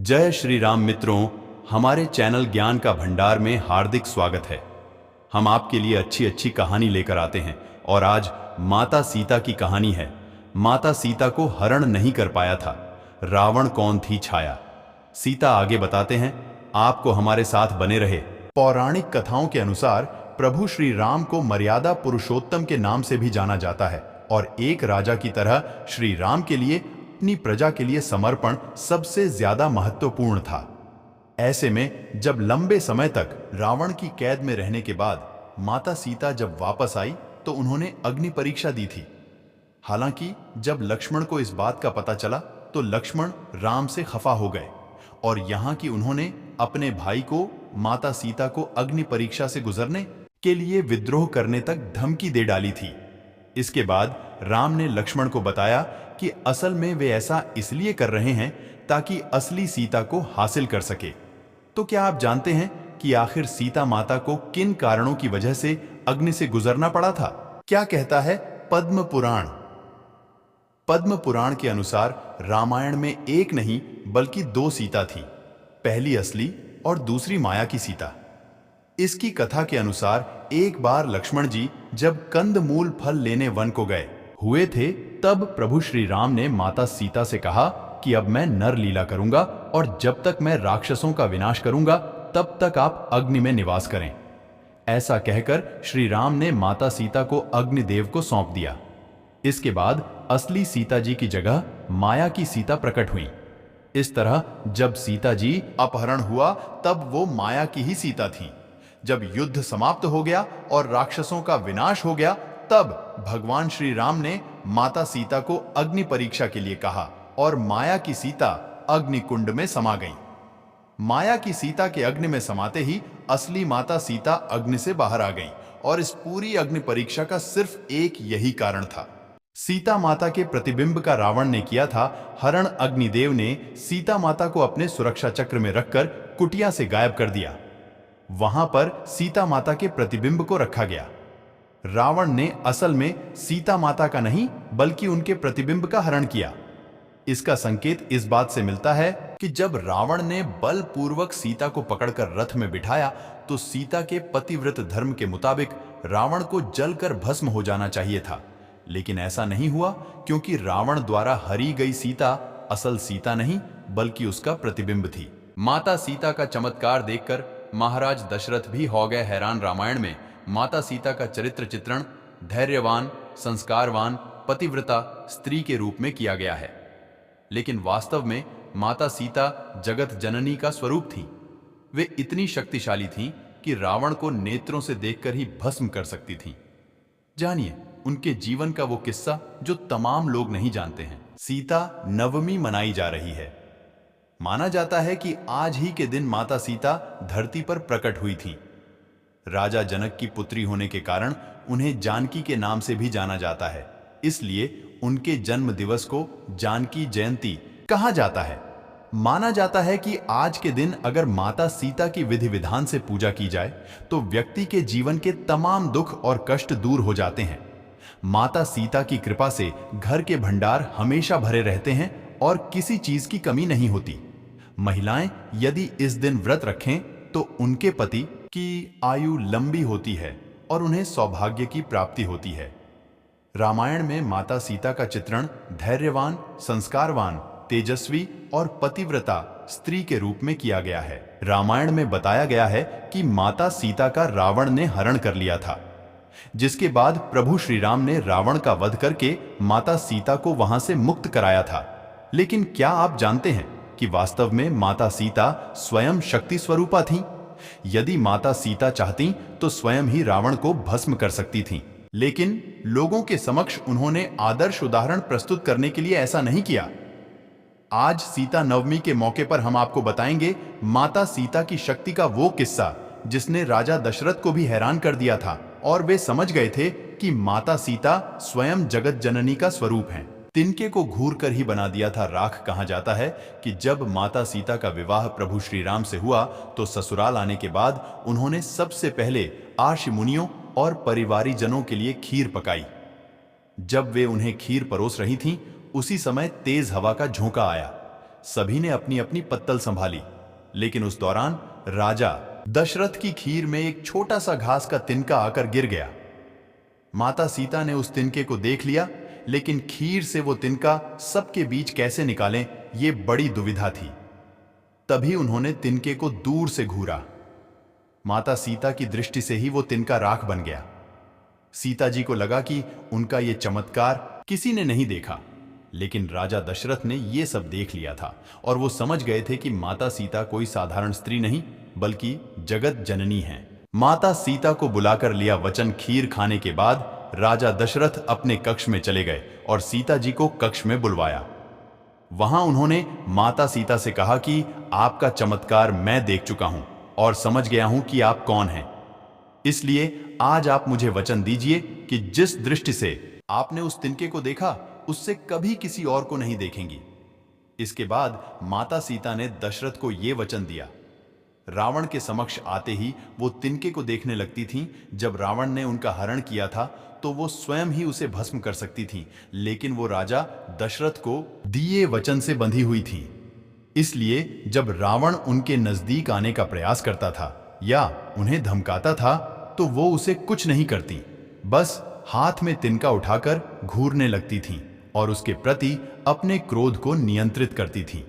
जय श्री राम मित्रों, हमारे चैनल ज्ञान का भंडार में हार्दिक स्वागत है। हम आपके लिए अच्छी अच्छी कहानी लेकर आते हैं और आज माता सीता की कहानी है। माता सीता को हरण नहीं कर पाया था, रावण कौन थी छाया। सीता आगे बताते हैं, आपको हमारे साथ बने रहे। पौराणिक कथाओं के अनुसार प्रभु श्री राम को मर्यादा पुरुषोत्तम के नाम से भी जाना जाता है और एक राजा की तरह श्री राम के लिए अपनी प्रजा के लिए समर्पण सबसे ज्यादा महत्वपूर्ण था। ऐसे में जब लंबे समय तक रावण की कैद में रहने के बाद माता सीता जब वापस आई तो उन्होंने अग्नि परीक्षा दी थी। हालांकि जब लक्ष्मण को इस बात का पता चला तो लक्ष्मण राम से खफा हो गए और यहाँ की उन्होंने अपने भाई को माता सीता को अग्नि परीक्षा से गुजरने के लिए विद्रोह करने तक धमकी दे डाली थी। इसके बाद राम ने लक्ष्मण को बताया कि असल में वे ऐसा इसलिए कर रहे हैं ताकि असली सीता को हासिल कर सके। तो क्या आप जानते हैं कि आखिर सीता माता को किन कारणों की वजह से अग्नि से गुजरना पड़ा था? क्या कहता है पद्म पुराण? पद्म पुराण के अनुसार रामायण में एक नहीं बल्कि दो सीता थी, पहली असली और दूसरी माया की सीता। इसकी कथा के अनुसार एक बार लक्ष्मण जी जब कंदमूल फल लेने वन को गए हुए थे तब प्रभु श्री राम ने माता सीता से कहा कि अब मैं नर लीला करूंगा और जब तक मैं राक्षसों का विनाश करूंगा तब तक आप अग्नि में निवास करें। ऐसा कहकर श्री राम ने माता सीता को अग्निदेव को सौंप दिया। इसके बाद असली सीता जी की जगह माया की सीता प्रकट हुई। इस तरह जब सीता जी अपहरण हुआ तब वो माया की ही सीता थी। जब युद्ध समाप्त हो गया और राक्षसों का विनाश हो गया तब भगवान श्री राम ने माता सीता को अग्नि परीक्षा के लिए कहा और माया की सीता अग्नि कुंड में समा गई। माया की सीता के अग्नि में समाते ही असली माता सीता अग्नि से बाहर आ गई और इस पूरी अग्नि परीक्षा का सिर्फ एक यही कारण था। सीता माता के प्रतिबिंब का रावण ने किया था हरण। अग्निदेव ने सीता माता को अपने सुरक्षा चक्र में रखकर कुटिया से गायब कर दिया। वहां पर सीता माता के प्रतिबिंब को रखा गया। रावण ने असल में सीता माता का नहीं बल्कि उनके प्रतिबिंब का हरण किया। इसका संकेत इस बात से मिलता है कि जब रावण ने बलपूर्वक सीता को पकड़कर रथ में बिठाया तो सीता के पतिव्रत धर्म के मुताबिक रावण को जलकर भस्म हो जाना चाहिए था, लेकिन ऐसा नहीं हुआ क्योंकि रावण द्वारा हरी गई सीता असल सीता नहीं बल्कि उसका प्रतिबिंब थी। माता सीता का चमत्कार देखकर महाराज दशरथ भी हो गए हैरान। रामायण में माता सीता का चरित्र चित्रण धैर्यवान, संस्कारवान, पतिव्रता स्त्री के रूप में किया गया है, लेकिन वास्तव में माता सीता जगत जननी का स्वरूप थी। वे इतनी शक्तिशाली थीं कि रावण को नेत्रों से देखकर ही भस्म कर सकती थीं। जानिए उनके जीवन का वो किस्सा जो तमाम लोग नहीं जानते हैं। सीता नवमी मनाई जा रही है। माना जाता है कि आज ही के दिन माता सीता धरती पर प्रकट हुई थी। राजा जनक की पुत्री होने के कारण उन्हें जानकी के नाम से भी जाना जाता है, इसलिए उनके जन्म दिवस को जानकी जयंती कहा जाता है। माना जाता है कि आज के दिन अगर माता सीता की विधि विधान से पूजा की जाए तो व्यक्ति के जीवन के तमाम दुख और कष्ट दूर हो जाते हैं। माता सीता की कृपा से घर के भंडार हमेशा भरे रहते हैं और किसी चीज की कमी नहीं होती। महिलाएं यदि इस दिन व्रत रखें तो उनके पति की आयु लंबी होती है और उन्हें सौभाग्य की प्राप्ति होती है। रामायण में माता सीता का चित्रण धैर्यवान, संस्कारवान, तेजस्वी और पतिव्रता स्त्री के रूप में किया गया है। रामायण में बताया गया है कि माता सीता का रावण ने हरण कर लिया था, जिसके बाद प्रभु श्री राम ने रावण का वध करके माता सीता को वहां से मुक्त कराया था। लेकिन क्या आप जानते हैं कि वास्तव में माता सीता स्वयं शक्ति स्वरूपा थीं? यदि माता सीता चाहती तो स्वयं ही रावण को भस्म कर सकती थीं, लेकिन लोगों के समक्ष उन्होंने आदर्श उदाहरण प्रस्तुत करने के लिए ऐसा नहीं किया। आज सीता नवमी के मौके पर हम आपको बताएंगे माता सीता की शक्ति का वो किस्सा जिसने राजा दशरथ को भी हैरान कर दिया था और वे समझ गए थे कि माता सीता स्वयं जगत जननी का स्वरूप हैं। तिनके को घूर कर ही बना दिया था राख। कहा जाता है कि जब माता सीता का विवाह प्रभु श्री राम से हुआ तो ससुराल आने के बाद उन्होंने सबसे पहले आर्षि मुनियों और परिवारी जनों के लिए खीर पकाई। जब वे उन्हें खीर परोस रही थीं, उसी समय तेज हवा का झोंका आया। सभी ने अपनी अपनी पत्तल संभाली, लेकिन उस दौरान राजा दशरथ की खीर में एक छोटा सा घास का तिनका आकर गिर गया। माता सीता ने उस तिनके को देख लिया, लेकिन खीर से वो तिनका सबके बीच कैसे निकालें, ये बड़ी दुविधा थी। तभी उन्होंने तिनके को दूर से घूरा। माता सीता की दृष्टि से ही वो तिनका राख बन गया। सीता जी को लगा कि उनका ये चमत्कार किसी ने नहीं देखा, लेकिन राजा दशरथ ने ये सब देख लिया था और वो समझ गए थे कि माता सीता कोई साधारण स्त्री नहीं बल्कि जगत जननी है। माता सीता को बुलाकर लिया वचन खीर खाने के बाद राजा दशरथ अपने कक्ष में चले गए और सीता जी को कक्ष में बुलवाया। वहां उन्होंने माता सीता से कहा कि आपका चमत्कार मैं देख चुका हूं और समझ गया हूं कि आप कौन हैं। इसलिए आज आप मुझे वचन दीजिए कि जिस दृष्टि से आपने उस तिनके को देखा, उससे कभी किसी और को नहीं देखेंगी। इसके बाद माता सीता ने दशरथ को यह वचन दिया। रावण के समक्ष आते ही वो तिनके को देखने लगती थीं। जब रावण ने उनका हरण किया था तो वो स्वयं ही उसे भस्म कर सकती थीं, लेकिन वो राजा दशरथ को दिए वचन से बंधी हुई थीं। इसलिए जब रावण उनके नजदीक आने का प्रयास करता था या उन्हें धमकाता था तो वो उसे कुछ नहीं करती, बस हाथ में तिनका उठाकर घूरने लगती थीं और उसके प्रति अपने क्रोध को नियंत्रित करती थीं।